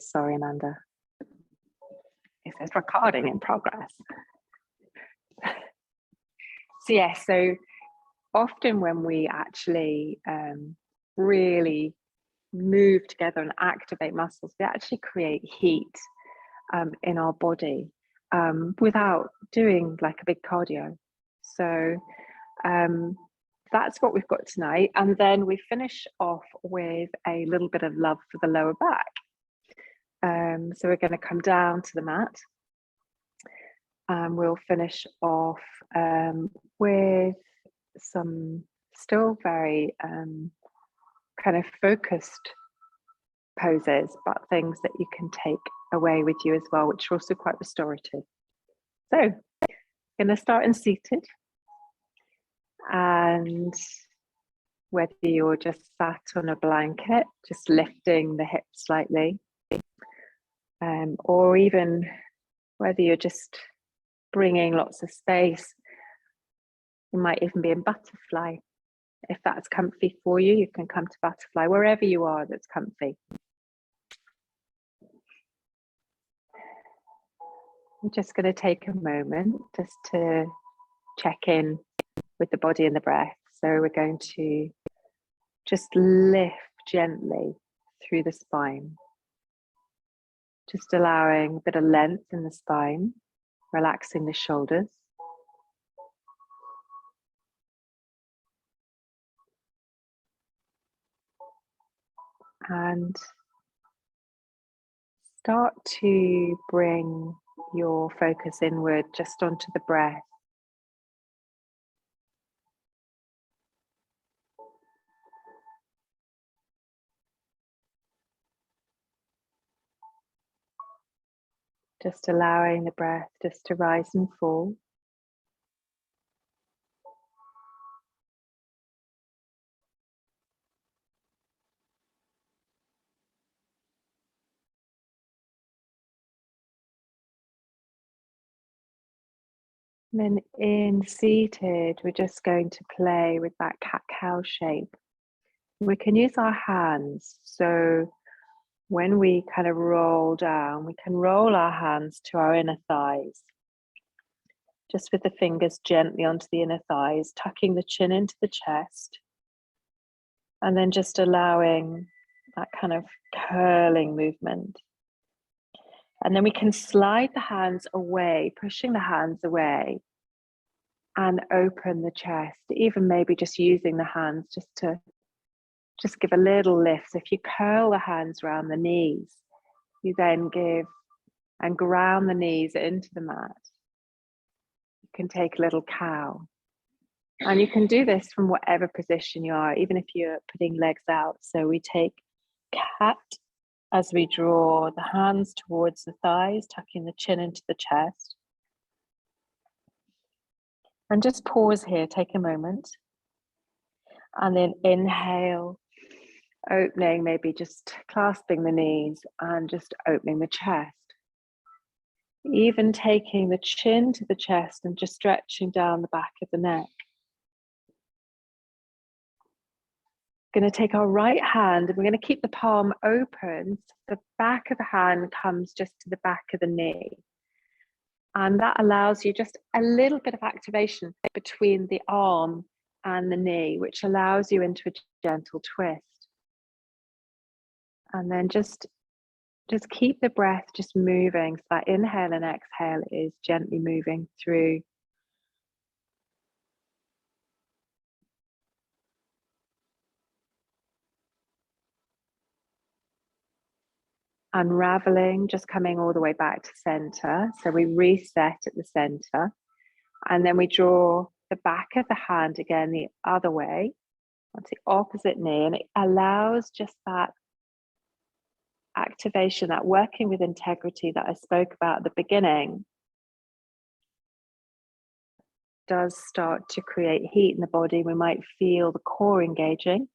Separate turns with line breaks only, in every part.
Sorry, Amanda. It says recording in progress. So often when we actually really move together and activate muscles, we actually create heat in our body without doing like a big cardio. So that's what we've got tonight. And then we finish off with a little bit of love for the lower back. So we're going to come down to the mat. We'll finish off with some still very kind of focused poses, but things that you can take away with you as well, which are also quite restorative. So I'm going to start in seated. And whether you're just sat on a blanket, just lifting the hips slightly, or even whether you're just bringing lots of space, you might even be in butterfly. If that's comfy for you, you can come to butterfly, wherever you are that's comfy. I'm just going to take a moment just to check in with the body and the breath. So we're going to just lift gently through the spine, just allowing a bit of length in the spine, relaxing the shoulders. And start to bring your focus inward just onto the breath. Just allowing the breath just to rise and fall. And then in seated, we're just going to play with that cat-cow shape. We can use our hands. So when we kind of roll down, we can roll our hands to our inner thighs. Just with the fingers gently onto the inner thighs, tucking the chin into the chest. And then just allowing that kind of curling movement. And then we can slide the hands away, pushing the hands away, and open the chest, even maybe just using the hands just to give a little lift. So if you curl the hands around the knees, you then give and ground the knees into the mat. You can take a little cow. And you can do this from whatever position you are, even if you're putting legs out. So we take cat as we draw the hands towards the thighs, tucking the chin into the chest. And just pause here, take a moment. And then inhale, opening, maybe just clasping the knees and just opening the chest. Even taking the chin to the chest and just stretching down the back of the neck. Going to take our right hand and we're going to keep the palm open. So the back of the hand comes just to the back of the knee. And that allows you just a little bit of activation between the arm and the knee, which allows you into a gentle twist. And then just keep the breath just moving. So that inhale and exhale is gently moving through. Unraveling, just coming all the way back to center. So we reset at the center. And then we draw the back of the hand again the other way, onto the opposite knee. And it allows just that activation, that working with integrity that I spoke about at the beginning, does start to create heat in the body. We might feel the core engaging.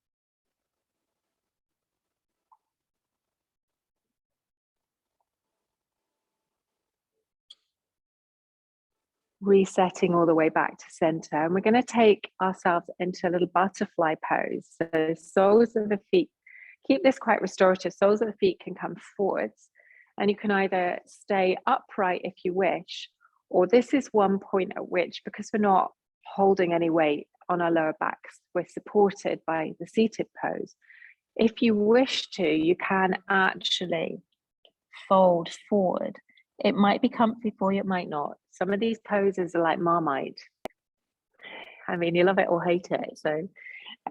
Resetting all the way back to center. And we're going to take ourselves into a little butterfly pose. So soles of the feet keep this quite restorative. Soles of the feet can come forwards, and you can either stay upright if you wish, or this is one point at which, because we're not holding any weight on our lower backs, we're supported by the seated pose. If you wish to, you can actually fold forward. It might be comfy for you, it might not. Some of these poses are like Marmite. I mean, you love it or hate it. So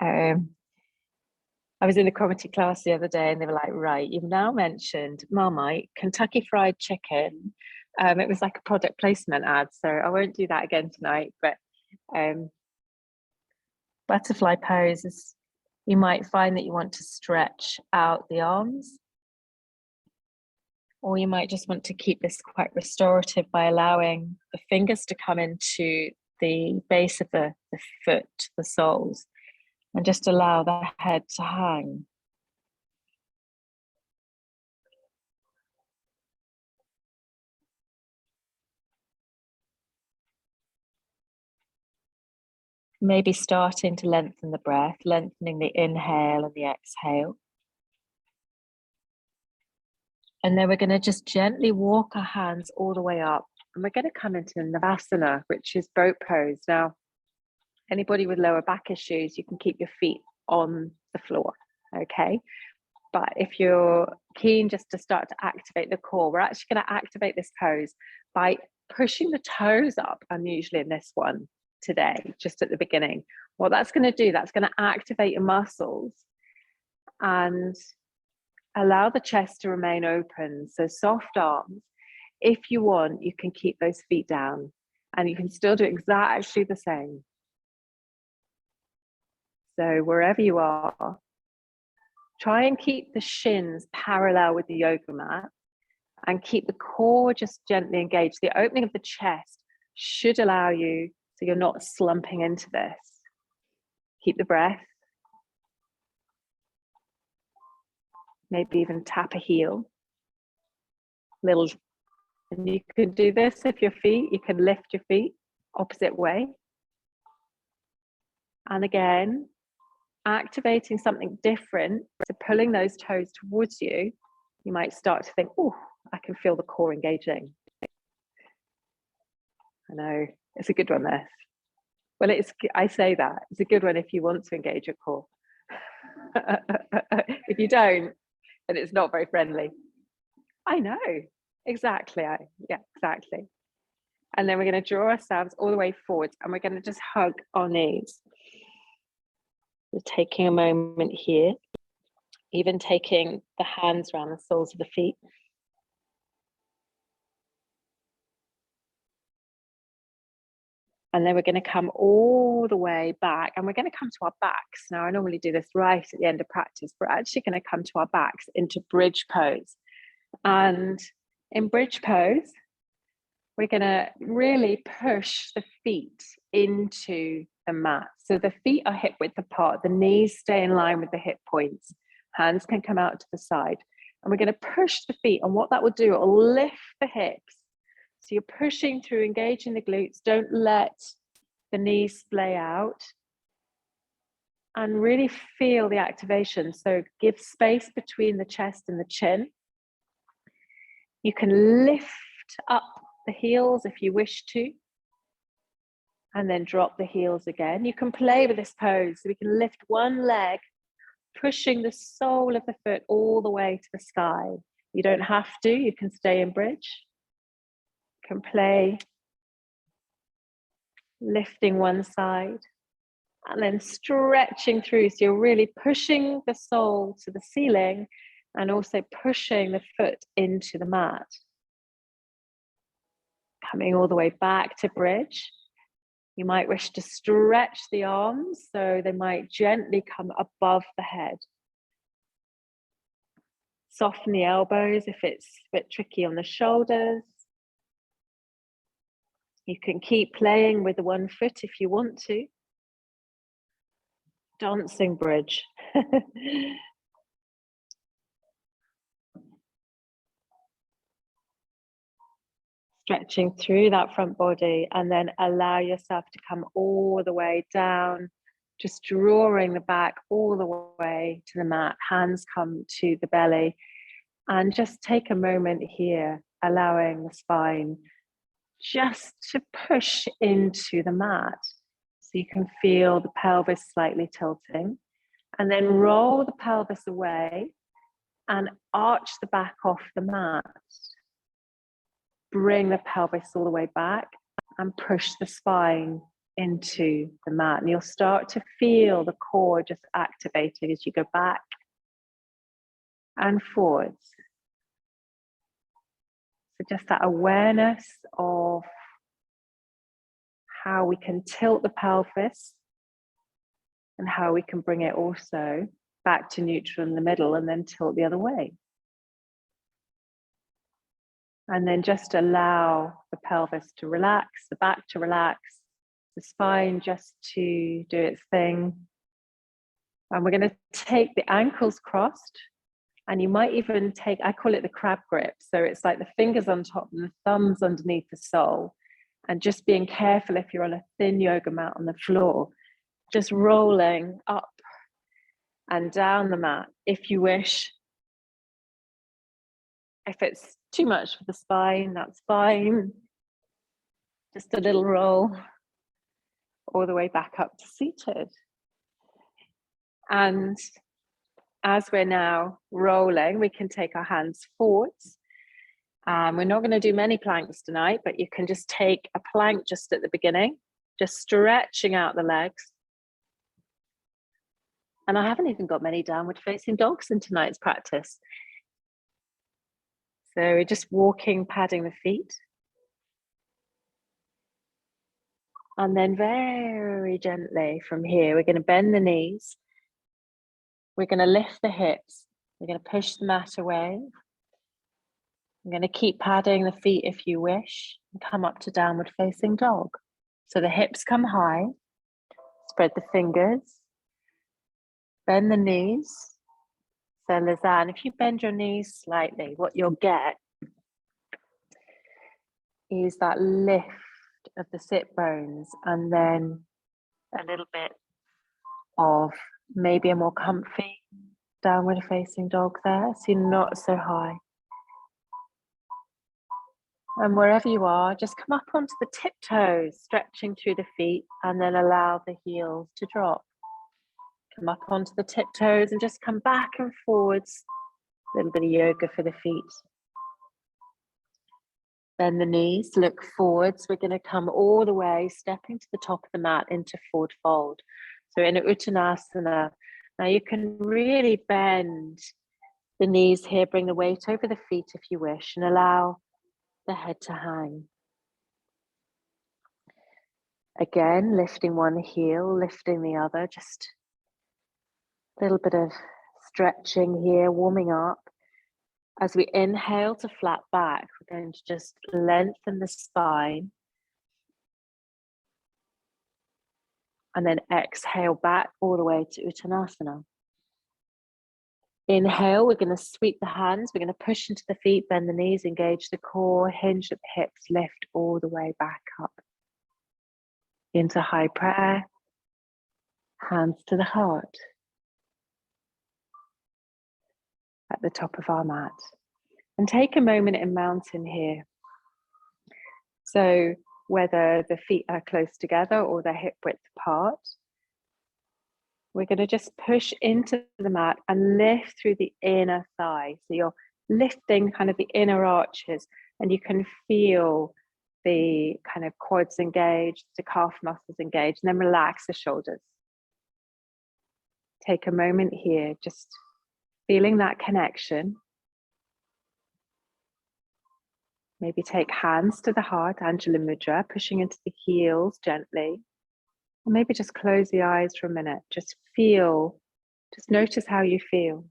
I was in the comedy class the other day and they were like, right, you've now mentioned Marmite, Kentucky Fried Chicken. It was like a product placement ad, so I won't do that again tonight. But butterfly pose is, you might find that you want to stretch out the arms, or you might just want to keep this quite restorative by allowing the fingers to come into the base of the foot, the soles, and just allow the head to hang. Maybe starting to lengthen the breath, lengthening the inhale and the exhale. And then we're going to just gently walk our hands all the way up. And we're going to come into Navasana, which is boat pose. Now, anybody with lower back issues, you can keep your feet on the floor, okay? But if you're keen just to start to activate the core, we're actually going to activate this pose by pushing the toes up. I'm usually in this one today, just at the beginning. What that's going to do, that's going to activate your muscles and allow the chest to remain open. So soft arms. If you want, you can keep those feet down and you can still do exactly the same. So wherever you are, try and keep the shins parallel with the yoga mat and keep the core just gently engaged. The opening of the chest should allow you, so you're not slumping into this. Keep the breath. Maybe even tap a heel. Little, and you can do this if your feet, you can lift your feet opposite way. And again, activating something different, so pulling those toes towards you, you might start to think, oh, I can feel the core engaging. I know, it's a good one, this. Well, I say that, it's a good one if you want to engage your core. If you don't, then it's not very friendly. I know, exactly. Yeah, exactly. And then we're going to draw ourselves all the way forwards and we're going to just hug our knees. We're taking a moment here, even taking the hands around the soles of the feet. And then we're going to come all the way back and we're going to come to our backs. Now, I normally do this right at the end of practice, but we're actually going to come to our backs into bridge pose. And in bridge pose, we're going to really push the feet into the mat. So the feet are hip width apart, the knees stay in line with the hip points, hands can come out to the side. And we're going to push the feet, and what that will do, it will lift the hips. So you're pushing through, engaging the glutes. Don't let the knees splay out. And really feel the activation. So give space between the chest and the chin. You can lift up the heels if you wish to. And then drop the heels again. You can play with this pose. So we can lift one leg, pushing the sole of the foot all the way to the sky. You don't have to, you can stay in bridge. Can play, lifting one side and then stretching through. So you're really pushing the sole to the ceiling and also pushing the foot into the mat. Coming all the way back to bridge. You might wish to stretch the arms so they might gently come above the head. Soften the elbows if it's a bit tricky on the shoulders. You can keep playing with the one foot if you want to. Dancing bridge. Stretching through that front body and then allow yourself to come all the way down Just drawing the back all the way to the mat, hands come to the belly, and just take a moment here, allowing the spine just to push into the mat. So you can feel the pelvis slightly tilting, and then roll the pelvis away and arch the back off the mat. Bring the pelvis all the way back and push the spine into the mat. And you'll start to feel the core just activating as you go back and forwards. So just that awareness of how we can tilt the pelvis and how we can bring it also back to neutral in the middle and then tilt the other way. And then just allow the pelvis to relax, the back to relax, the spine just to do its thing. And we're going to take the ankles crossed, and you might even take, I call it the crab grip. So it's like the fingers on top and the thumbs underneath the sole. And just being careful if you're on a thin yoga mat on the floor, just rolling up and down the mat if you wish. If it's too much for the spine, that's fine. Just a little roll all the way back up to seated. And as we're now rolling, we can take our hands forwards. We're not going to do many planks tonight, but you can just take a plank just at the beginning, just stretching out the legs. And I haven't even got many downward facing dogs in tonight's practice. So we're just walking, padding the feet. And then very gently from here, we're going to bend the knees. We're going to lift the hips. We're going to push the mat away. I'm going to keep padding the feet if you wish, and come up to downward facing dog. So the hips come high, spread the fingers, bend the knees. So Lizanne, if you bend your knees slightly, what you'll get is that lift of the sit bones, and then a little bit of maybe a more comfy downward facing dog there, so you're not so high. And wherever you are, just come up onto the tiptoes, stretching through the feet, and then allow the heels to drop. Come up onto the tiptoes and just come back and forwards. A little bit of yoga for the feet. Bend the knees, look forwards. We're going to come all the way, stepping to the top of the mat into forward fold. So in Uttanasana, now you can really bend the knees here, bring the weight over the feet if you wish, and allow the head to hang. Again, lifting one heel, lifting the other, just a little bit of stretching here, warming up. As we inhale to flat back, we're going to just lengthen the spine. And then exhale back all the way to Uttanasana. Inhale, we're going to sweep the hands, we're going to push into the feet, bend the knees, engage the core, hinge at the hips, lift all the way back up. Into high prayer, hands to the heart. At the top of our mat. And take a moment in mountain here. So whether the feet are close together or they're hip width apart, we're going to just push into the mat and lift through the inner thigh. So you're lifting kind of the inner arches, and you can feel the kind of quads engaged, the calf muscles engaged, and then relax the shoulders. Take a moment here, just feeling that connection. Maybe take hands to the heart, Anjali Mudra, pushing into the heels gently. Or maybe just close the eyes for a minute. Just feel, just notice how you feel.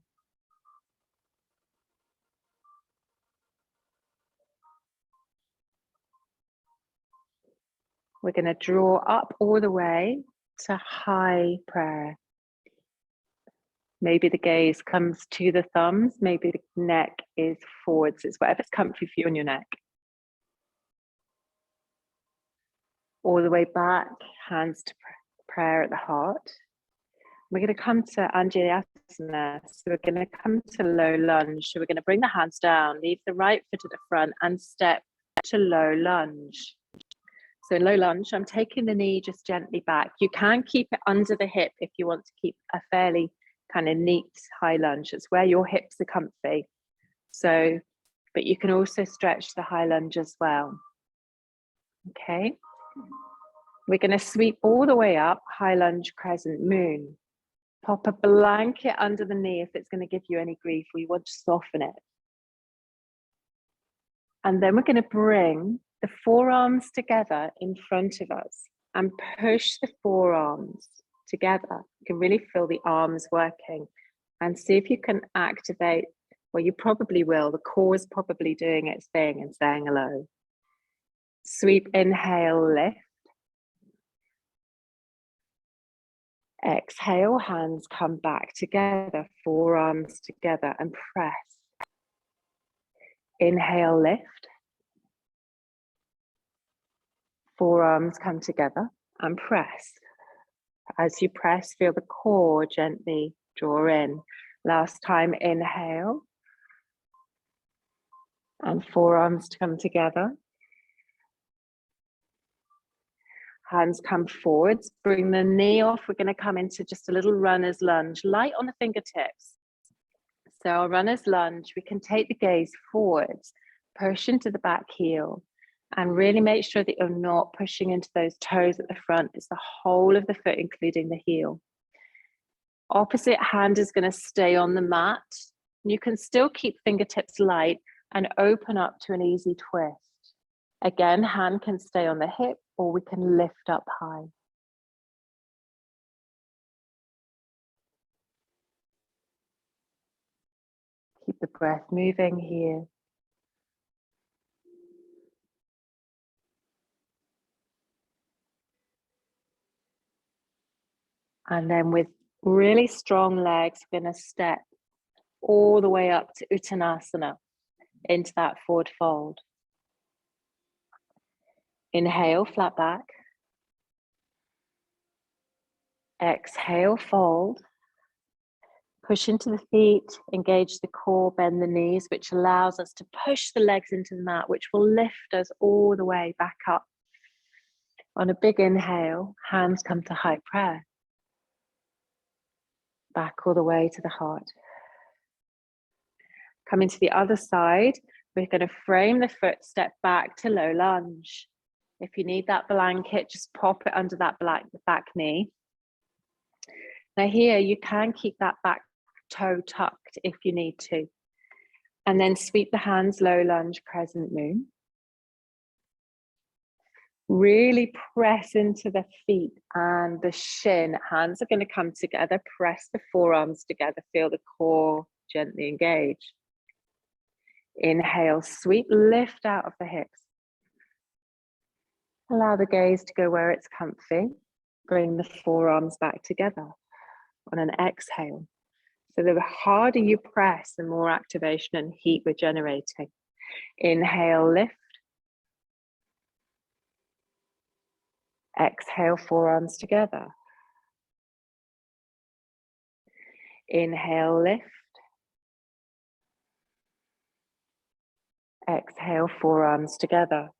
We're going to draw up all the way to high prayer. Maybe the gaze comes to the thumbs, maybe the neck is forwards. It's whatever's comfy for you on your neck. All the way back, hands to prayer at the heart. We're going to come to Anjaneyasana. So we're going to come to low lunge. So we're going to bring the hands down, leave the right foot at the front and step to low lunge. So in low lunge, I'm taking the knee just gently back. You can keep it under the hip if you want to keep a fairly kind of neat high lunge. It's where your hips are comfy. So, but you can also stretch the high lunge as well. Okay. We're going to sweep all the way up, high lunge, crescent moon. Pop a blanket under the knee if it's going to give you any grief or you want to soften it. And then we're going to bring the forearms together in front of us and push the forearms together. You can really feel the arms working and see if you can activate, well, you probably will. The core is probably doing its thing and saying hello. Sweep, inhale, lift. Exhale, hands come back together, forearms together and press. Inhale, lift. Forearms come together and press. As you press, feel the core gently draw in. Last time, inhale. And forearms to come together. Hands come forwards, bring the knee off. We're going to come into just a little runner's lunge, light on the fingertips. So our runner's lunge, we can take the gaze forwards, push into the back heel, and really make sure that you're not pushing into those toes at the front. It's the whole of the foot, including the heel. Opposite hand is going to stay on the mat. You can still keep fingertips light and open up to an easy twist. Again, hand can stay on the hip or we can lift up high. Keep the breath moving here. And then with really strong legs, we're going to step all the way up to Uttanasana, into that forward fold. Inhale, flat back. Exhale, fold. Push into the feet, engage the core, bend the knees, which allows us to push the legs into the mat, which will lift us all the way back up. On a big inhale, hands come to high prayer. Back all the way to the heart. Coming to the other side, we're going to frame the foot, step back to low lunge. If you need that blanket, just pop it under that back knee. Now here, you can keep that back toe tucked if you need to. And then sweep the hands, low lunge, crescent moon. Really press into the feet and the shin. Hands are going to come together. Press the forearms together. Feel the core gently engage. Inhale, sweep, lift out of the hips. Allow the gaze to go where it's comfy. Bring the forearms back together on an exhale. So the harder you press, the more activation and heat we're generating. Inhale, lift. Exhale, forearms together. Inhale, lift. Exhale, forearms together.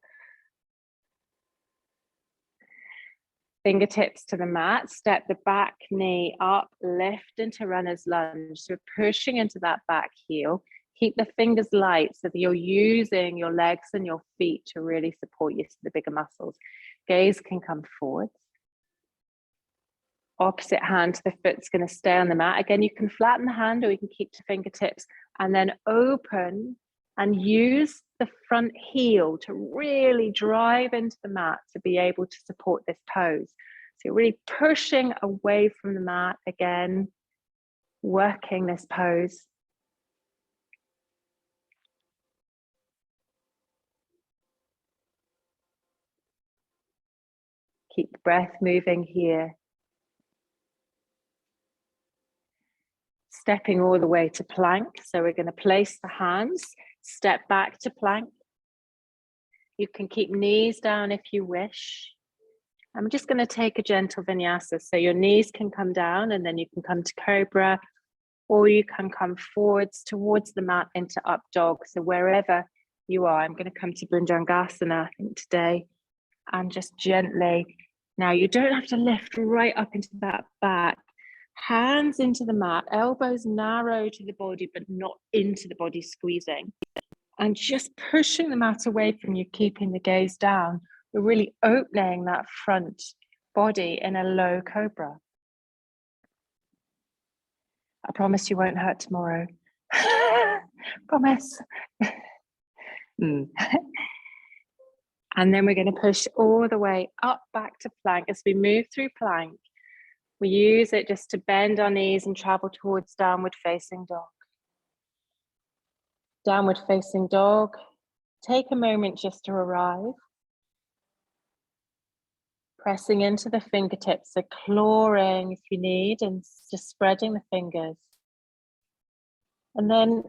Fingertips to the mat, step the back knee up, lift into runner's lunge. So pushing into that back heel. Keep the fingers light so that you're using your legs and your feet to really support you to the bigger muscles. Gaze can come forward. Opposite hand to the foot's going to stay on the mat. Again, you can flatten the hand or you can keep the fingertips and then open and use the front heel to really drive into the mat to be able to support this pose. So you're really pushing away from the mat again, working this pose. Keep the breath moving here. Stepping all the way to plank. So we're going to place the hands, step back to plank. You can keep knees down if you wish. I'm just going to take a gentle vinyasa. So your knees can come down and then you can come to cobra, or you can come forwards towards the mat into up dog. So wherever you are, I'm going to come to Bhujangasana, I think today, and just gently. Now you don't have to lift right up into that back. Hands into the mat, elbows narrow to the body, but not into the body squeezing. And just pushing the mat away from you, keeping the gaze down. We're really opening that front body in a low cobra. I promise you won't hurt tomorrow. Promise. And then we're going to push all the way up back to plank. As we move through plank, we use it just to bend our knees and travel towards downward facing dog. Downward facing dog. Take a moment just to arrive. Pressing into the fingertips, so clawing if you need, and just spreading the fingers. And then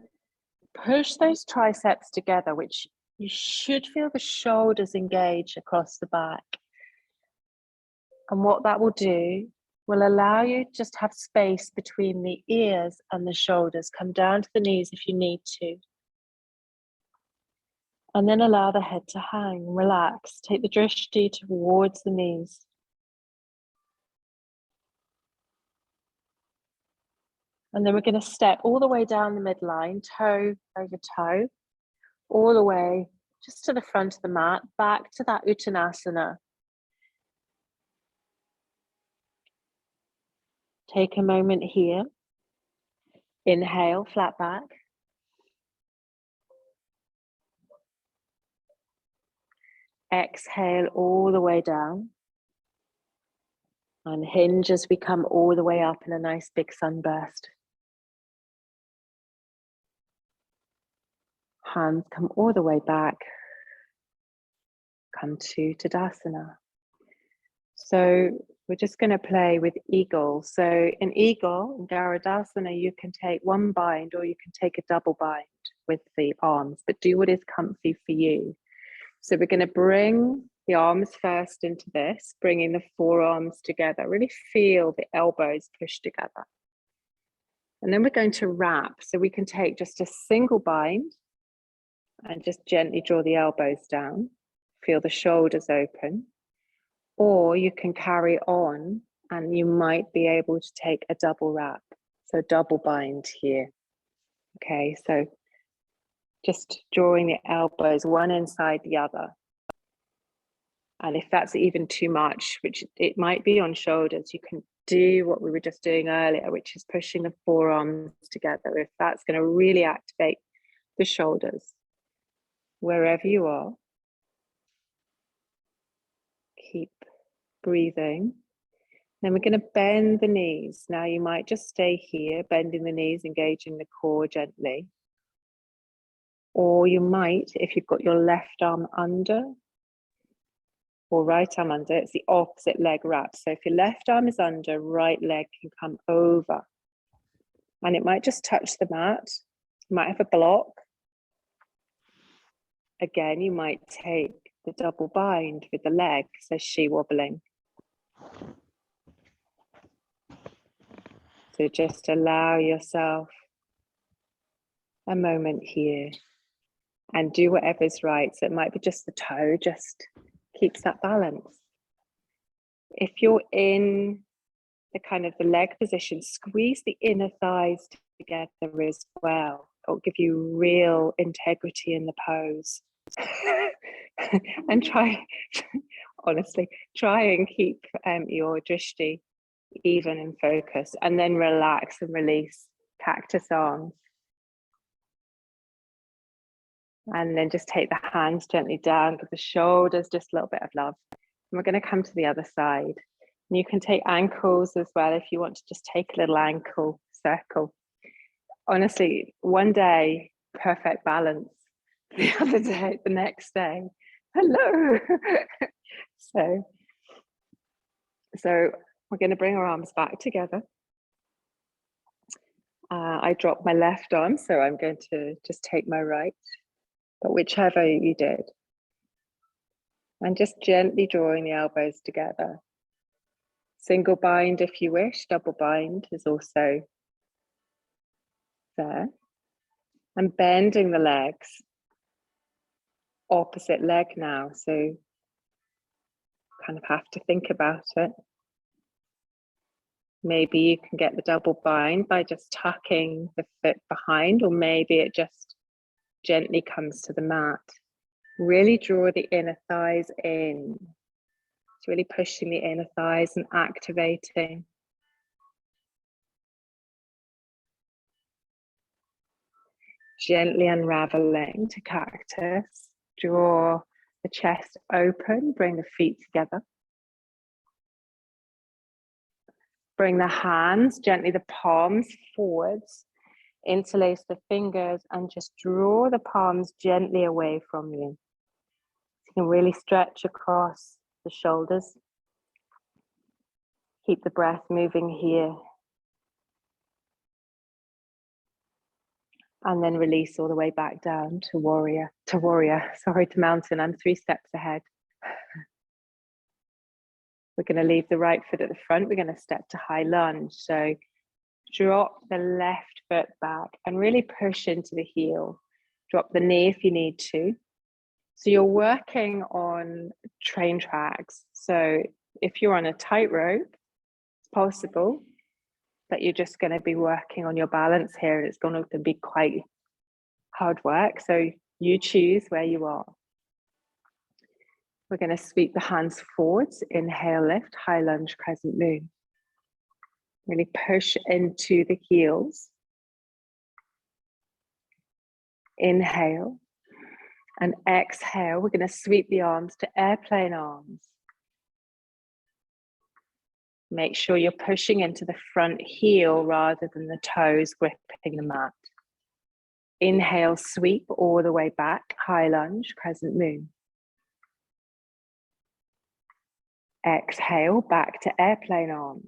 push those triceps together, which you should feel the shoulders engage across the back. And what that will do will allow you to just have space between the ears and the shoulders. Come down to the knees if you need to. And then allow the head to hang, relax. Take the drishti towards the knees. And then we're going to step all the way down the midline, toe over toe, all the way just to the front of the mat, back to that Uttanasana. Take a moment here. Inhale, flat back. Exhale all the way down. And hinge as we come all the way up in a nice big sunburst. Hands come all the way back. Come to Tadasana. So we're just going to play with eagle. So in eagle, in Garudasana, you can take one bind or you can take a double bind with the arms, but do what is comfy for you. So we're going to bring the arms first into this, bringing the forearms together. Really feel the elbows push together. And then we're going to wrap. So we can take just a single bind and just gently draw the elbows down. Feel the shoulders open. Or you can carry on and you might be able to take a double wrap. So double bind here. Okay, so just drawing the elbows one inside the other. And if that's even too much, which it might be on shoulders, you can do what we were just doing earlier, which is pushing the forearms together. If that's going to really activate the shoulders, wherever you are, keep breathing. Then we're going to bend the knees. Now you might just stay here, bending the knees, engaging the core gently. Or you might, if you've got your left arm under or right arm under, it's the opposite leg wrap. So if your left arm is under, right leg can come over. And it might just touch the mat. You might have a block. Again, you might take the double bind with the leg, so she wobbling. So just allow yourself a moment here and do whatever's right. So it might be just the toe, just keeps that balance. If you're in the kind of the leg position, squeeze the inner thighs together as well. It'll give you real integrity in the pose. And honestly, try and keep your drishti even and focus, and then relax and release cactus arms. And then just take the hands gently down, give the shoulders just a little bit of love. And we're going to come to the other side. And you can take ankles as well if you want to just take a little ankle circle. Honestly, one day, perfect balance. The other day, the next day, hello. So we're going to bring our arms back together. I dropped my left arm, so I'm going to just take my right, but whichever you did. And just gently drawing the elbows together. Single bind if you wish, double bind is also there. And bending the legs. Opposite leg now, so kind of have to think about it. Maybe you can get the double bind by just tucking the foot behind, or maybe it just gently comes to the mat. Really draw the inner thighs in. It's really pushing the inner thighs and activating. Gently unraveling to cactus. Draw the chest open, bring the feet together. Bring the hands, gently the palms forwards. Interlace the fingers and just draw the palms gently away from you. You can really stretch across the shoulders. Keep the breath moving here. And then release all the way back down to mountain. I'm 3 steps ahead. We're going to leave the right foot at the front. We're going to step to high lunge. So drop the left foot back and really push into the heel. Drop the knee if you need to. So you're working on train tracks. So if you're on a tightrope, it's possible that you're just going to be working on your balance here, and it's going to be quite hard work. So you choose where you are. We're going to sweep the hands forwards. Inhale, lift, high lunge, crescent moon. Really push into the heels. Inhale. And exhale, we're going to sweep the arms to airplane arms. Make sure you're pushing into the front heel rather than the toes gripping the mat. Inhale, sweep all the way back, high lunge, crescent moon. Exhale, back to airplane arms.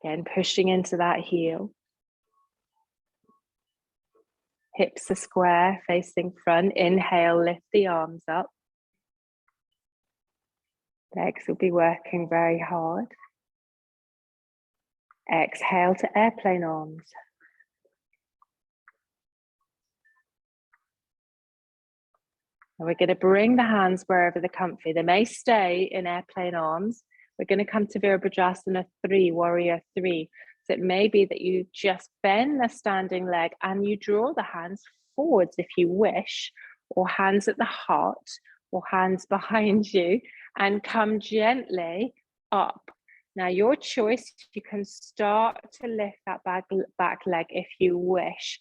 Again, pushing into that heel. Hips are square, facing front. Inhale, lift the arms up. Legs will be working very hard. Exhale to airplane arms. And we're going to bring the hands wherever they're comfy. They may stay in airplane arms. We're going to come to Virabhadrasana 3, warrior 3. So it may be that you just bend the standing leg and you draw the hands forwards if you wish, or hands at the heart, or hands behind you, and come gently up. Now your choice, you can start to lift that back leg if you wish,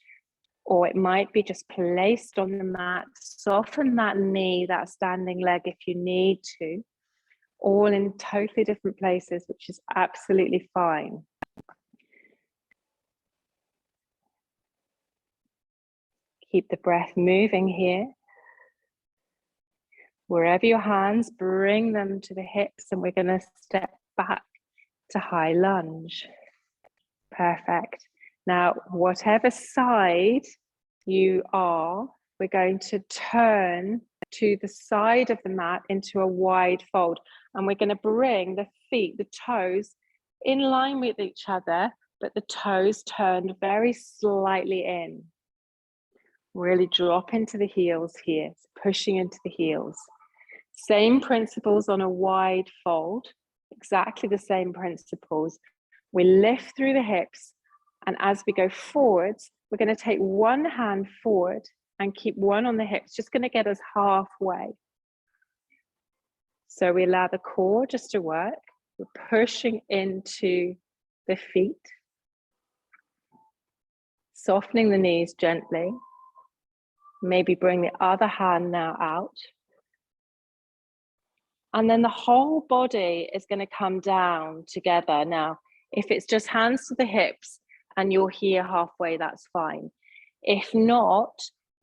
or it might be just placed on the mat. Soften that knee, that standing leg if you need to, all in totally different places, which is absolutely fine. Keep the breath moving here. Wherever your hands, bring them to the hips, and we're going to step back to high lunge. Perfect. Now, whatever side you are, we're going to turn to the side of the mat into a wide fold, and we're going to bring the feet, the toes, in line with each other, but the toes turned very slightly in. Really drop into the heels here, pushing into the heels. Same principles on a wide fold, exactly the same principles. We lift through the hips, and as we go forwards, we're going to take one hand forward and keep one on the hips, just going to get us halfway. So we allow the core just to work. We're pushing into the feet, softening the knees gently. Maybe bring the other hand now out. And then the whole body is going to come down together. Now, if it's just hands to the hips and you're here halfway, that's fine. If not,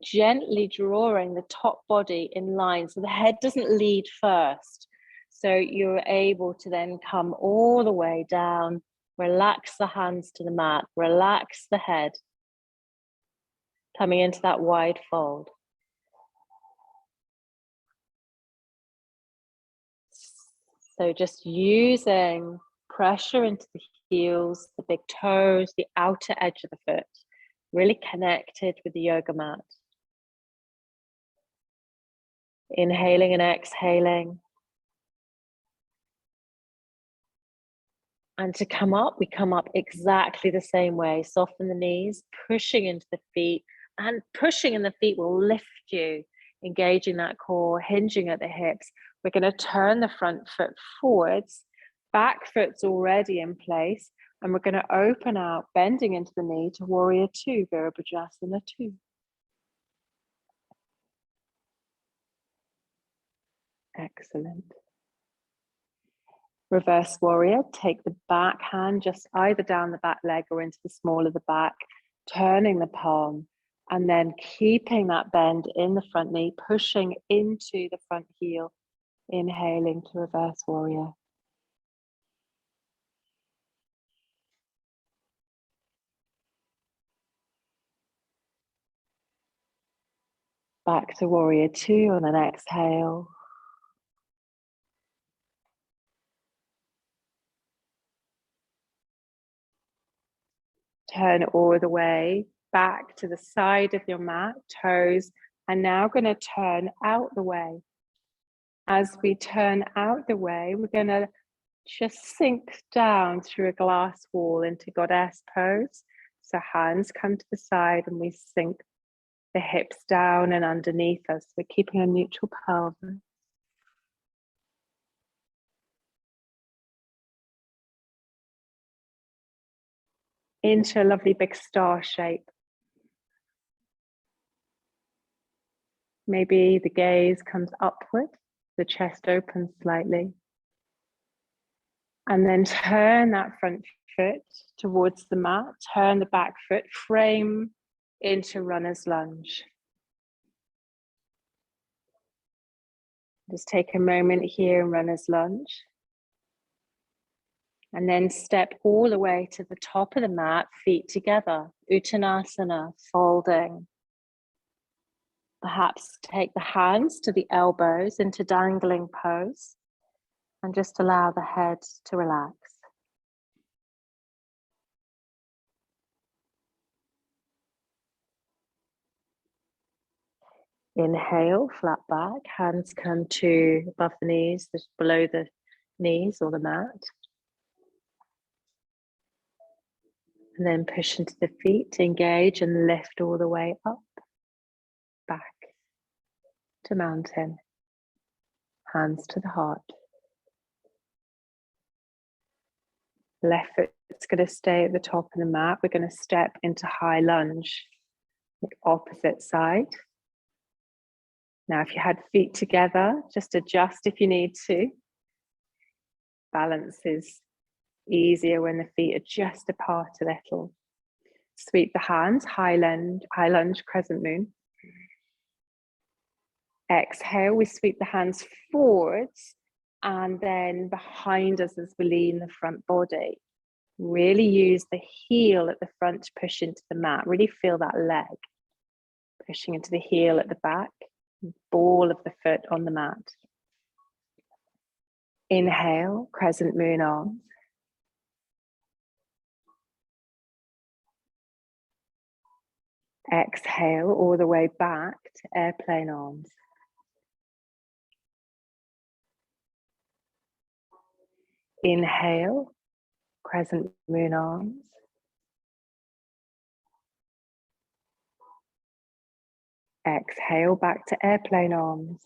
gently drawing the top body in line so the head doesn't lead first. So you're able to then come all the way down, relax the hands to the mat, relax the head, coming into that wide fold.
So just using pressure into the heels, the big toes, the outer edge of the foot, really connected with the yoga mat. Inhaling and exhaling. And to come up, we come up exactly the same way. Soften the knees, pushing into the feet, and pushing in the feet will lift you, engaging that core, hinging at the hips. We're going to turn the front foot forwards, back foot's already in place, and we're going to open out, bending into the knee to warrior two, Virabhadrasana 2. Excellent. Reverse warrior, take the back hand just either down the back leg or into the small of the back, turning the palm, and then keeping that bend in the front knee, pushing into the front heel, inhaling to reverse warrior. Back to warrior two on an exhale. Turn all the way back to the side of your mat, toes, and now going to turn out the way. As we turn out the way, we're going to just sink down through a glass wall into goddess pose. So hands come to the side and we sink the hips down and underneath us. We're keeping a neutral pelvis. Into a lovely big star shape. Maybe the gaze comes upward, the chest opens slightly. And then turn that front foot towards the mat, turn the back foot, frame into runner's lunge. Just take a moment here in runner's lunge. And then step all the way to the top of the mat, feet together, Uttanasana, folding. Perhaps take the hands to the elbows into dangling pose and just allow the head to relax. Inhale, flat back, hands come to above the knees, just below the knees or the mat. And then push into the feet, engage and lift all the way up, back to mountain, hands to the heart. Left foot's going to stay at the top of the mat. We're going to step into high lunge, the opposite side. Now, if you had feet together, just adjust if you need to. Balance is easier when the feet are just apart a little. Sweep the hands, high lunge, crescent moon. Exhale, we sweep the hands forwards and then behind us as we lean the front body. Really use the heel at the front to push into the mat. Really feel that leg pushing into the heel at the back. Ball of the foot on the mat. Inhale, crescent moon arms. Exhale all the way back to airplane arms. Inhale, crescent moon arms. Exhale back to airplane arms.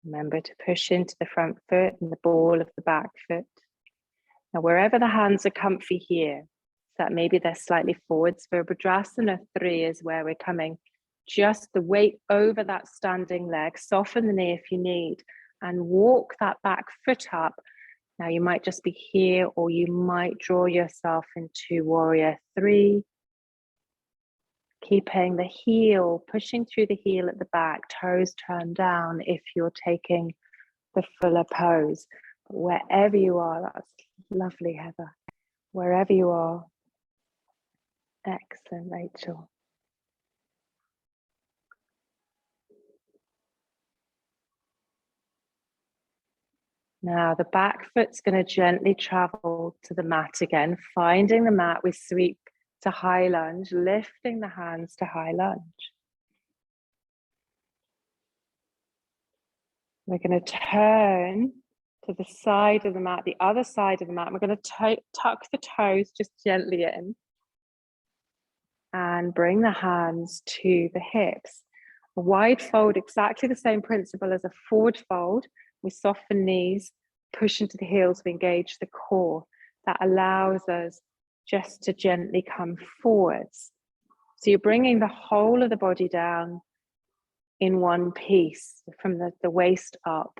Remember to push into the front foot and the ball of the back foot. Now, wherever the hands are comfy here, so that maybe they're slightly forwards, Virabhadrasana 3 is where we're coming. Just the weight over that standing leg, soften the knee if you need, and walk that back foot up. Now, you might just be here, or you might draw yourself into warrior 3. Keeping the heel, pushing through the heel at the back, toes turned down if you're taking the fuller pose. But wherever you are, that's lovely, Heather. Wherever you are. Excellent, Rachel. Now the back foot's going to gently travel to the mat again. Finding the mat, we sweep to high lunge, lifting the hands to high lunge. We're going to turn to the side of the mat, the other side of the mat. We're going to tuck the toes just gently in and bring the hands to the hips. A wide fold, exactly the same principle as a forward fold. We soften knees, push into the heels, we engage the core. That allows us just to gently come forwards. So you're bringing the whole of the body down in one piece from the waist up.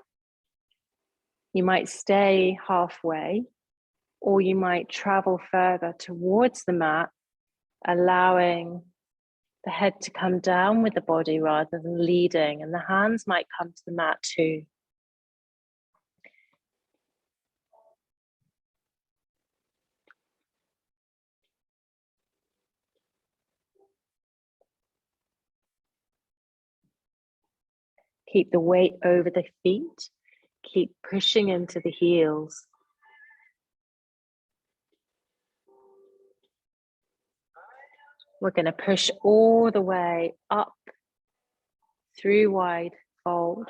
You might stay halfway, or you might travel further towards the mat, allowing the head to come down with the body rather than leading, and the hands might come to the mat too. Keep the weight over the feet. Keep pushing into the heels. We're going to push all the way up through wide fold,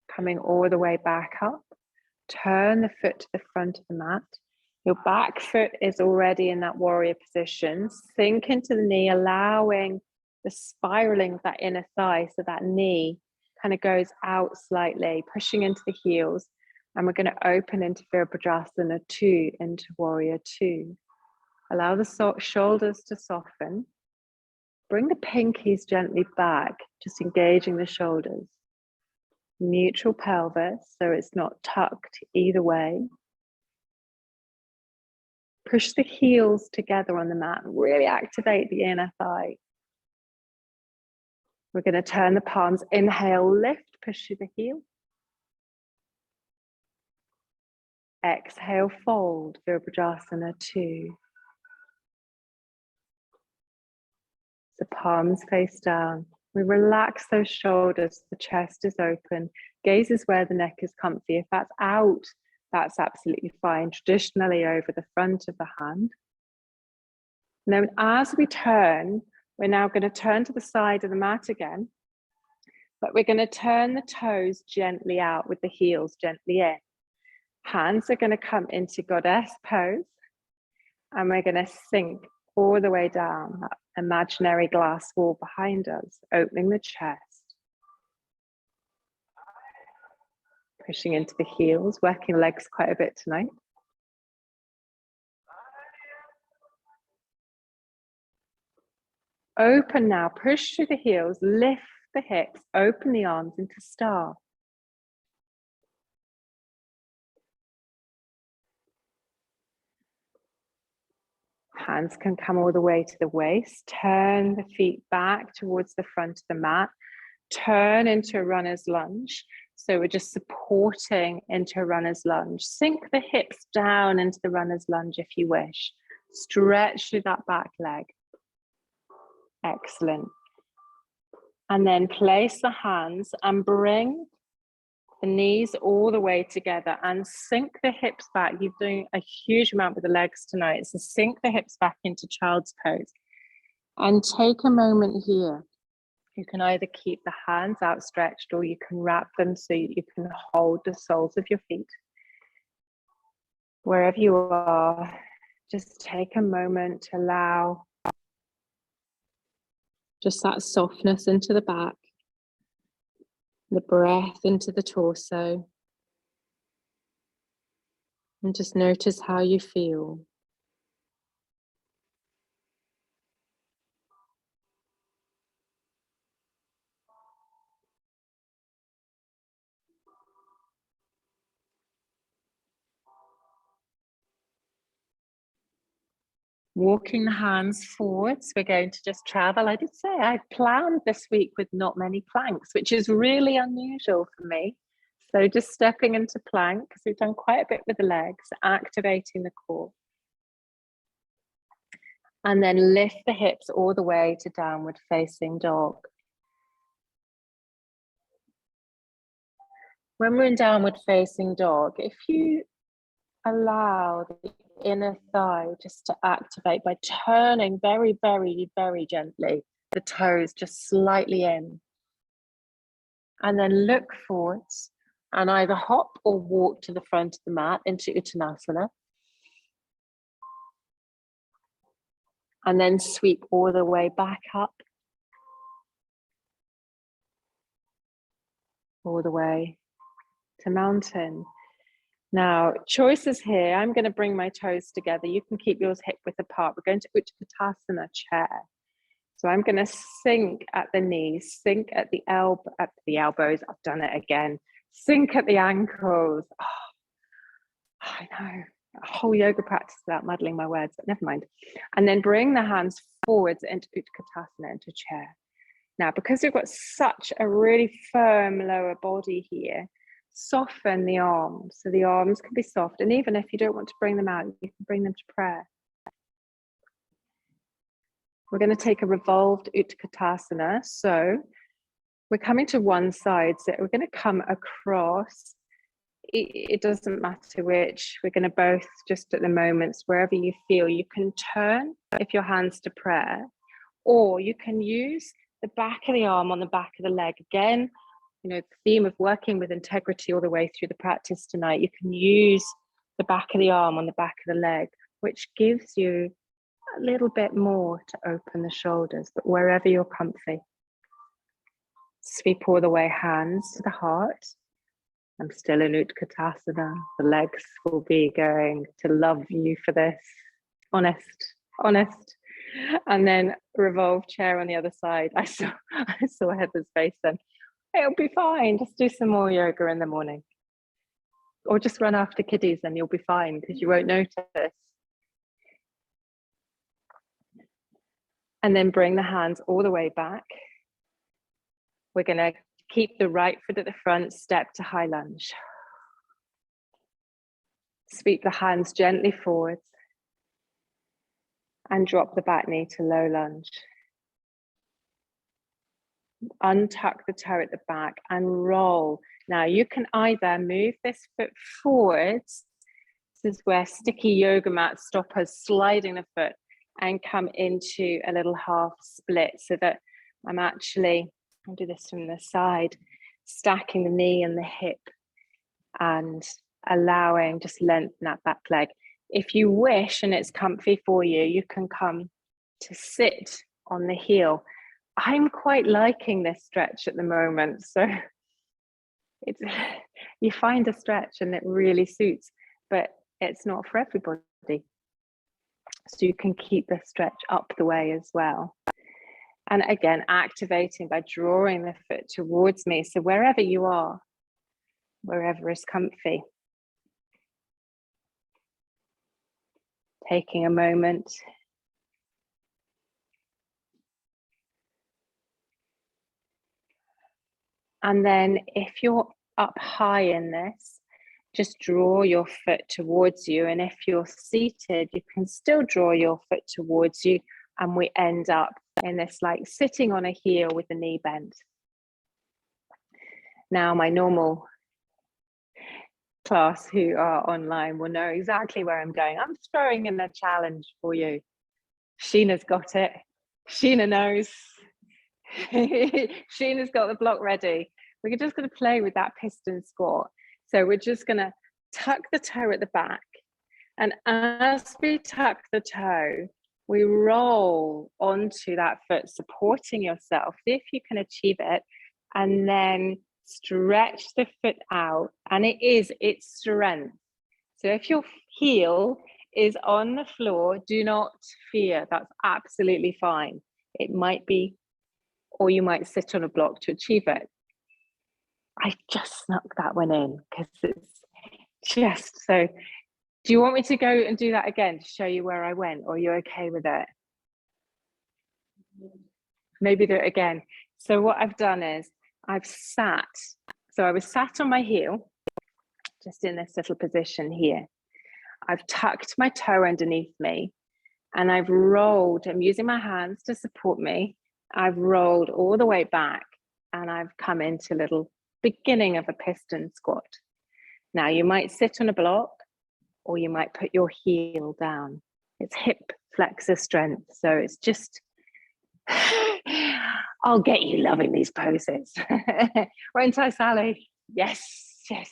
coming all the way back up. Turn the foot to the front of the mat. Your back foot is already in that warrior position. Sink into the knee, allowing the spiraling of that inner thigh, so that knee kind of goes out slightly, pushing into the heels. And we're going to open into Virabhadrasana 2, into Warrior 2. Allow the shoulders to soften. Bring the pinkies gently back, just engaging the shoulders. Neutral pelvis, so it's not tucked either way. Push the heels together on the mat and really activate the inner thigh. We're going to turn the palms. Inhale, lift, push through the heel. Exhale, fold, Virabhadrasana 2. The palms face down. We relax those shoulders, the chest is open. Gaze is where the neck is comfy. If that's out, that's absolutely fine. Traditionally over the front of the hand. And then as we turn, we're now going to turn to the side of the mat again. But we're going to turn the toes gently out with the heels gently in. Hands are going to come into goddess pose. And we're going to sink all the way down that imaginary glass wall behind us, opening the chest. Pushing into the heels, working legs quite a bit tonight. Open now, push through the heels, lift the hips, open the arms into star. Hands can come all the way to the waist. Turn the feet back towards the front of the mat. Turn into a runner's lunge. So we're just supporting into a runner's lunge. Sink the hips down into the runner's lunge if you wish. Stretch through that back leg. Excellent. And then place the hands and bring the knees all the way together and sink the hips back. You're doing a huge amount with the legs tonight. So sink the hips back into child's pose. And take a moment here. You can either keep the hands outstretched or you can wrap them so you can hold the soles of your feet. Wherever you are, just take a moment to allow just that softness into the back, the breath into the torso, and just notice how you feel. Walking the hands forwards, we're going to just travel. I did say I planned this week with not many planks, which is really unusual for me. So just stepping into plank, because we've done quite a bit with the legs, activating the core. And then lift the hips all the way to downward facing dog. When we're in downward facing dog, if you allow the inner thigh just to activate by turning very, very, very gently, the toes just slightly in. And then look forwards and either hop or walk to the front of the mat into Uttanasana. And then sweep all the way back up. All the way to mountain. Now, choices here. I'm going to bring my toes together. You can keep yours hip width apart. We're going to Uttanasana chair. So I'm going to sink at the knees, sink at the elbows. I've done it again. Sink at the ankles. Oh, I know. A whole yoga practice without muddling my words, but never mind. And then bring the hands forwards into Utkatasana, into chair. Now, because we've got such a really firm lower body here, soften the arms. So the arms can be soft. And even if you don't want to bring them out, you can bring them to prayer. We're going to take a revolved Utkatasana. So we're coming to one side. So we're going to come across. It doesn't matter which. We're going to both, just at the moments, wherever you feel, you can turn if your hands to prayer, or you can use the back of the arm on the back of the leg. Again, you know, the theme of working with integrity all the way through the practice tonight. You can use the back of the arm on the back of the leg, which gives you a little bit more to open the shoulders, but wherever you're comfy. Sweep all the way, hands to the heart. I'm still in Utkatasana. The legs will be going to love you for this. Honest. And then revolve chair on the other side. I saw Heather's face then. It'll be fine. Just do some more yoga in the morning. Or just run after kiddies and you'll be fine because you won't notice. And then bring the hands all the way back. We're going to keep the right foot at the front, step to high lunge. Sweep the hands gently forwards and drop the back knee to low lunge. Untuck the toe at the back and roll. Now you can either move this foot forwards. This is where sticky yoga mats stop us sliding the foot and come into a little half split so that I'm actually, I'll do this from the side, stacking the knee and the hip and allowing, just lengthen that back leg. If you wish and it's comfy for you, you can come to sit on the heel. I'm quite liking this stretch at the moment. So it's, you find a stretch and it really suits, but it's not for everybody. So you can keep the stretch up the way as well. And again, activating by drawing the foot towards me. So wherever you are, wherever is comfy. Taking a moment. And then if you're up high in this, just draw your foot towards you. And if you're seated, you can still draw your foot towards you. And we end up in this like sitting on a heel with the knee bent. Now my normal class who are online will know exactly where I'm going. I'm throwing in a challenge for you. Sheena's got it. Sheena knows. Sheena's got the block ready. We're just going to play with that piston squat. So we're just going to tuck the toe at the back. And as we tuck the toe, we roll onto that foot, supporting yourself. See if you can achieve it. And then stretch the foot out. And it's strength. So if your heel is on the floor, do not fear. That's absolutely fine. It might be, or you might sit on a block to achieve it. I just snuck that one in because it's just so. Do you want me to go and do that again to show you where I went, or are you okay with it? Maybe do it again. So what I've done is I've sat. So I was sat on my heel, just in this little position here. I've tucked my toe underneath me and I've rolled. I'm using my hands to support me. I've rolled all the way back and I've come into little beginning of a piston squat. Now you might sit on a block or you might put your heel down. It's hip flexor strength. So it's just, I'll get you loving these poses. Won't I, Sally? Yes, yes.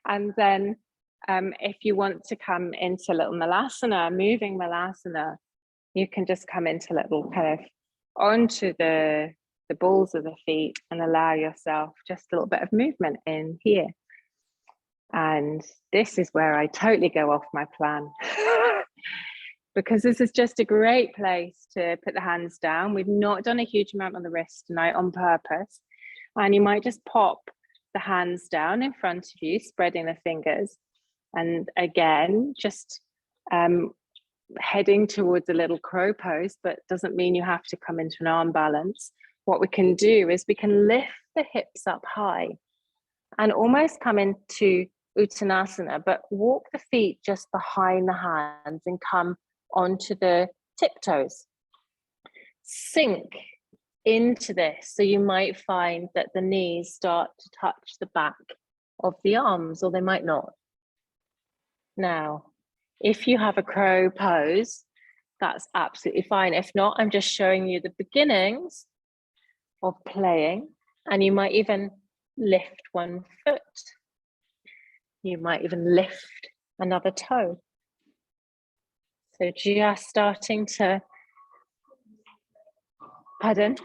And then if you want to come into a little malasana, moving malasana, you can just come into a little kind of onto the balls of the feet and allow yourself just a little bit of movement in here. And this is where I totally go off my plan because this is just a great place to put the hands down. We've not done a huge amount on the wrist tonight on purpose. And you might just pop the hands down in front of you, spreading the fingers. And again, just heading towards a little crow pose, but doesn't mean you have to come into an arm balance. What we can do is we can lift the hips up high and almost come into Uttanasana, but walk the feet just behind the hands and come onto the tiptoes. Sink into this. So you might find that the knees start to touch the back of the arms, or they might not. Now, if you have a crow pose, that's absolutely fine. If not, I'm just showing you the beginnings of playing, and you might even lift one foot. You might even lift another toe. So just starting to, pardon?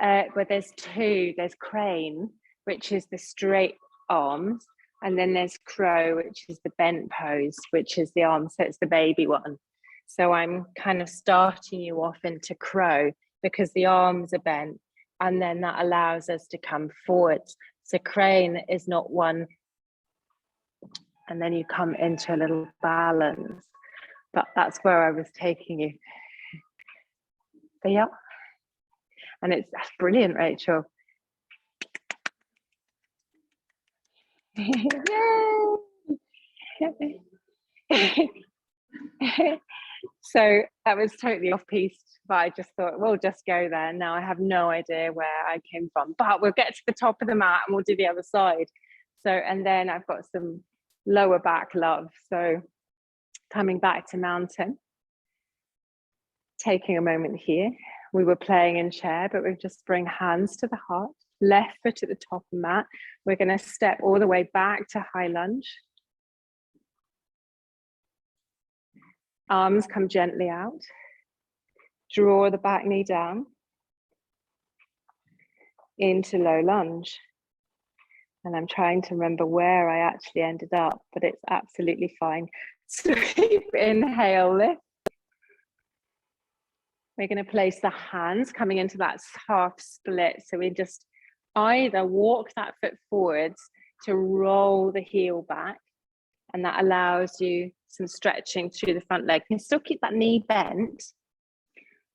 Well, there's two. There's crane, which is the straight arms, and then there's crow, which is the bent pose, which is the arms. So it's the baby one. So I'm kind of starting you off into crow because the arms are bent, and then that allows us to come forwards. So crane is not one, and then you come into a little balance. But that's where I was taking you. So yeah, and that's brilliant, Rachel. So that was totally off piste, but I just thought we'll just go there. Now I have no idea where I came from, but we'll get to the top of the mat and we'll do the other side. So, and then I've got some lower back love. So coming back to mountain, taking a moment here. We were playing in chair, but we just bring hands to the heart, left foot at the top of the mat. We're going to step all the way back to high lunge. Arms come gently out. Draw the back knee down into low lunge. And I'm trying to remember where I actually ended up, but it's absolutely fine. Sweep, inhale, lift. We're going to place the hands coming into that half split. So we just either walk that foot forwards to roll the heel back, and that allows you some stretching through the front leg. You can still keep that knee bent,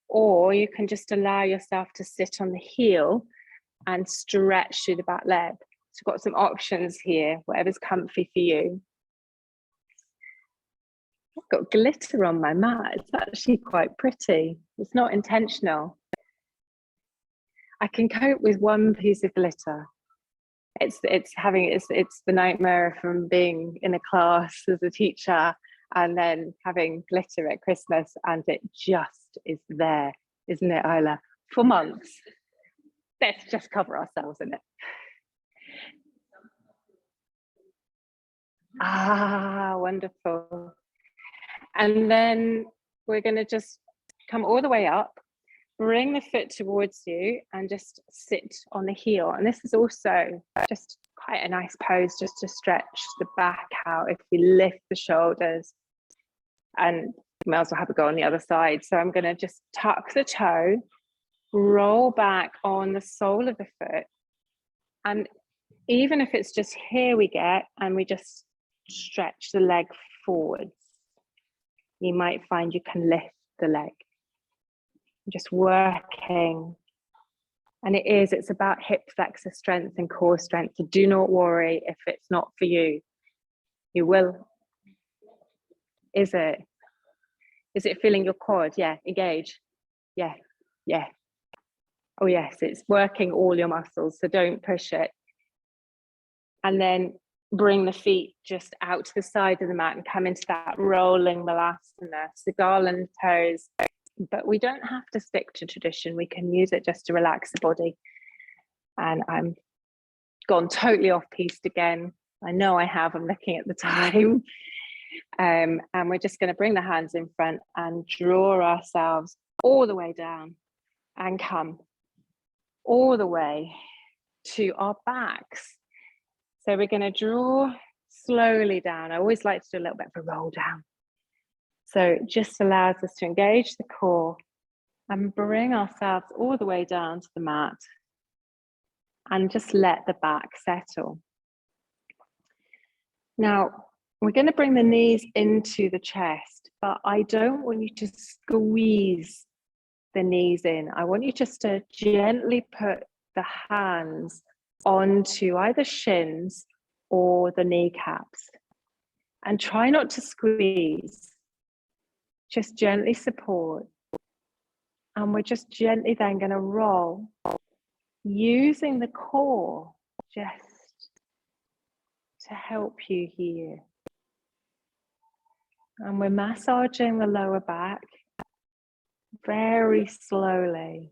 or you can just allow yourself to sit on the heel and stretch through the back leg. So we've got some options here, whatever's comfy for you. I've got glitter on my mat. It's actually quite pretty. It's not intentional. I can cope with one piece of glitter. It's the nightmare from being in a class as a teacher and then having glitter at Christmas, and it just is there, isn't it, Isla? For months. Let's just cover ourselves in it. Ah, wonderful. And then we're going to just come all the way up, bring the foot towards you and just sit on the heel. And this is also just quite a nice pose, just to stretch the back out if we lift the shoulders. And you may as well have a go on the other side. So I'm going to just tuck the toe, roll back on the sole of the foot. And even if it's just here we get, and we just stretch the leg forwards, you might find you can lift the leg. Just working. And it's about hip flexor strength and core strength. So do not worry if it's not for you. You will. Is it feeling your quad? Yeah, engage. Yeah. Oh yes, it's working all your muscles, so don't push it. And then bring the feet just out to the side of the mat and come into that rolling malasana, so garland pose. But we don't have to stick to tradition. We can use it just to relax the body. And I'm gone totally off piste again. I know I have, I'm looking at the time. And we're just going to bring the hands in front and draw ourselves all the way down and come all the way to our backs. So we're going to draw slowly down. I always like to do a little bit of a roll down. So it just allows us to engage the core and bring ourselves all the way down to the mat and just let the back settle. Now, we're going to bring the knees into the chest, but I don't want you to squeeze the knees in. I want you just to gently put the hands onto either shins or the kneecaps and try not to squeeze. Just gently support. And we're just gently then going to roll using the core just to help you here. And we're massaging the lower back very slowly.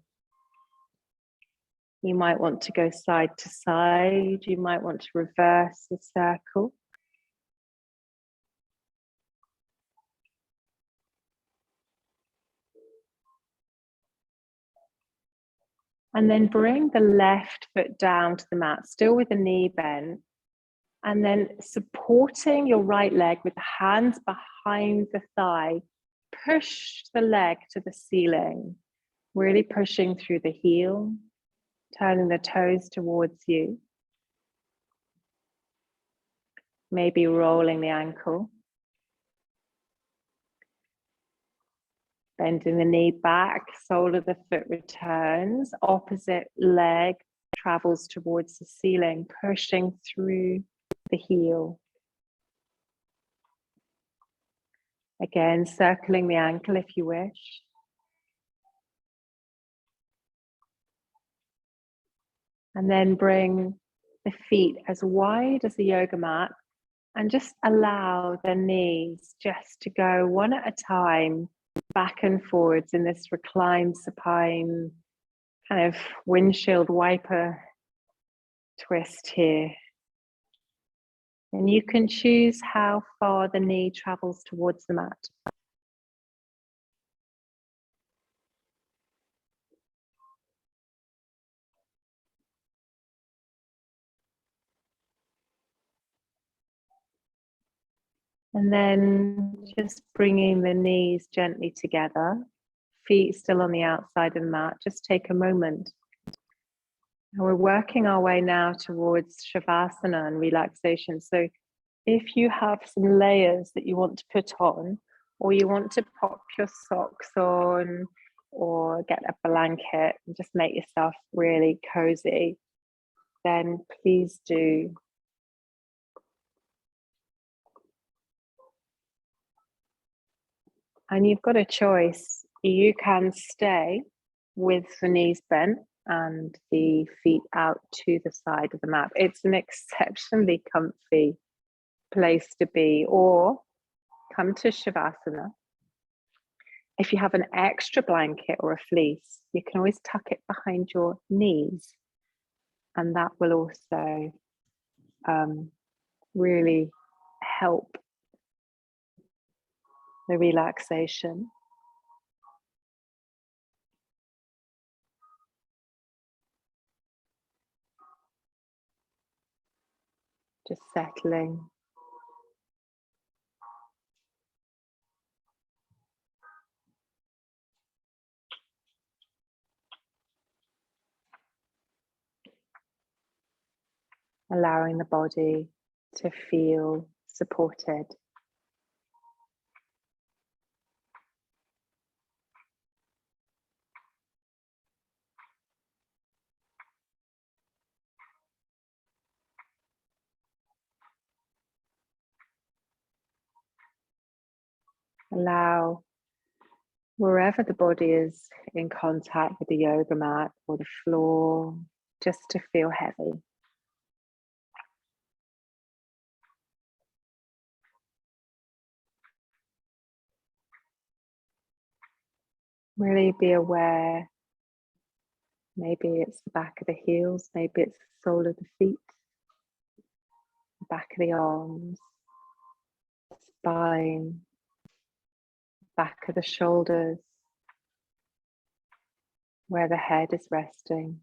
You might want to go side to side. You might want to reverse the circle. And then bring the left foot down to the mat, still with the knee bent. And then supporting your right leg with the hands behind the thigh. Push the leg to the ceiling, really pushing through the heel, turning the toes towards you. Maybe rolling the ankle. Bending the knee back, sole of the foot returns, opposite leg travels towards the ceiling, pushing through the heel. Again, circling the ankle if you wish. And then bring the feet as wide as the yoga mat and just allow the knees just to go one at a time, back and forwards in this reclined supine kind of windshield wiper twist here. And you can choose how far the knee travels towards the mat. And then just bringing the knees gently together, feet still on the outside of the mat. Just take a moment. And we're working our way now towards Shavasana and relaxation. So if you have some layers that you want to put on, or you want to pop your socks on, or get a blanket and just make yourself really cozy, then please do. And you've got a choice. You can stay with the knees bent and the feet out to the side of the mat. It's an exceptionally comfy place to be, or come to Shavasana. If you have an extra blanket or a fleece, you can always tuck it behind your knees, and that will also really help the relaxation. Just settling. Allowing the body to feel supported. Allow
Wherever the body is in contact with the yoga mat or the floor, just to feel heavy. Really be aware. Maybe it's the back of the heels, maybe it's the sole of the feet, the back of the arms, spine, back of the shoulders, where the head is resting.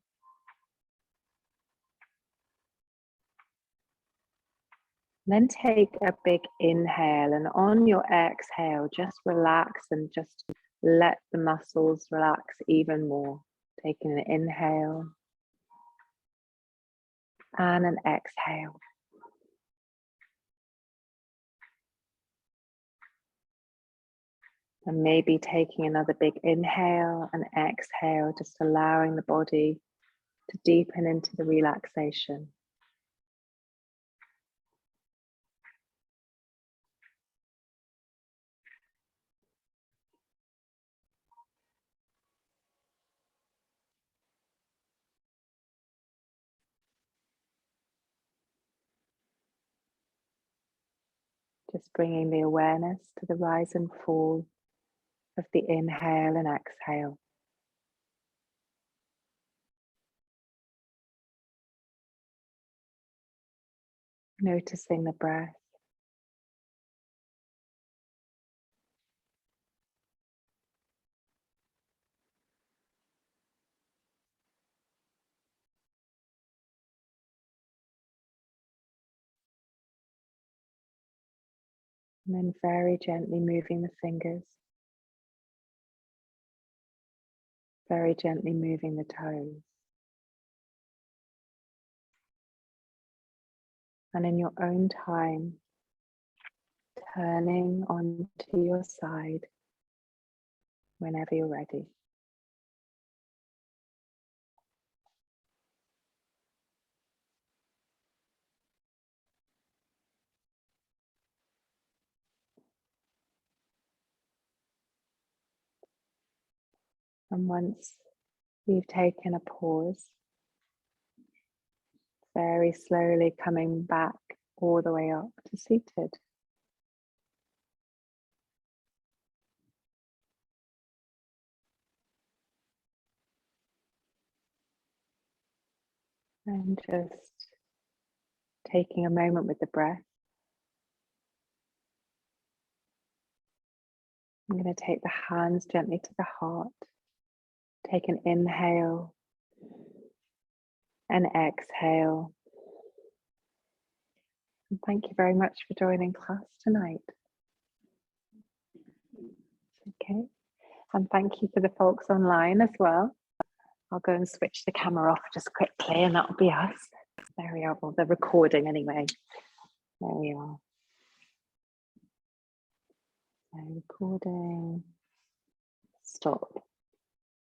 Then take a big inhale, and on your exhale, just relax and just let the muscles relax even more. Taking an inhale and an exhale. And maybe taking another big inhale and exhale, just allowing the body to deepen into the relaxation. Just bringing the awareness to the rise and fall of the inhale and exhale. Noticing the breath. And then very gently moving the fingers. Very gently moving the toes. And in your own time, turning onto your side whenever you're ready. And once you've taken a pause, very slowly coming back all the way up to seated. And just taking a moment with the breath. I'm going to take the hands gently to the heart. Take an inhale and exhale. And thank you very much for joining class tonight. Okay, and thank you for the folks online as well. I'll go and switch the camera off just quickly and that'll be us. There we are, well, the recording anyway. There we are. So recording, stop.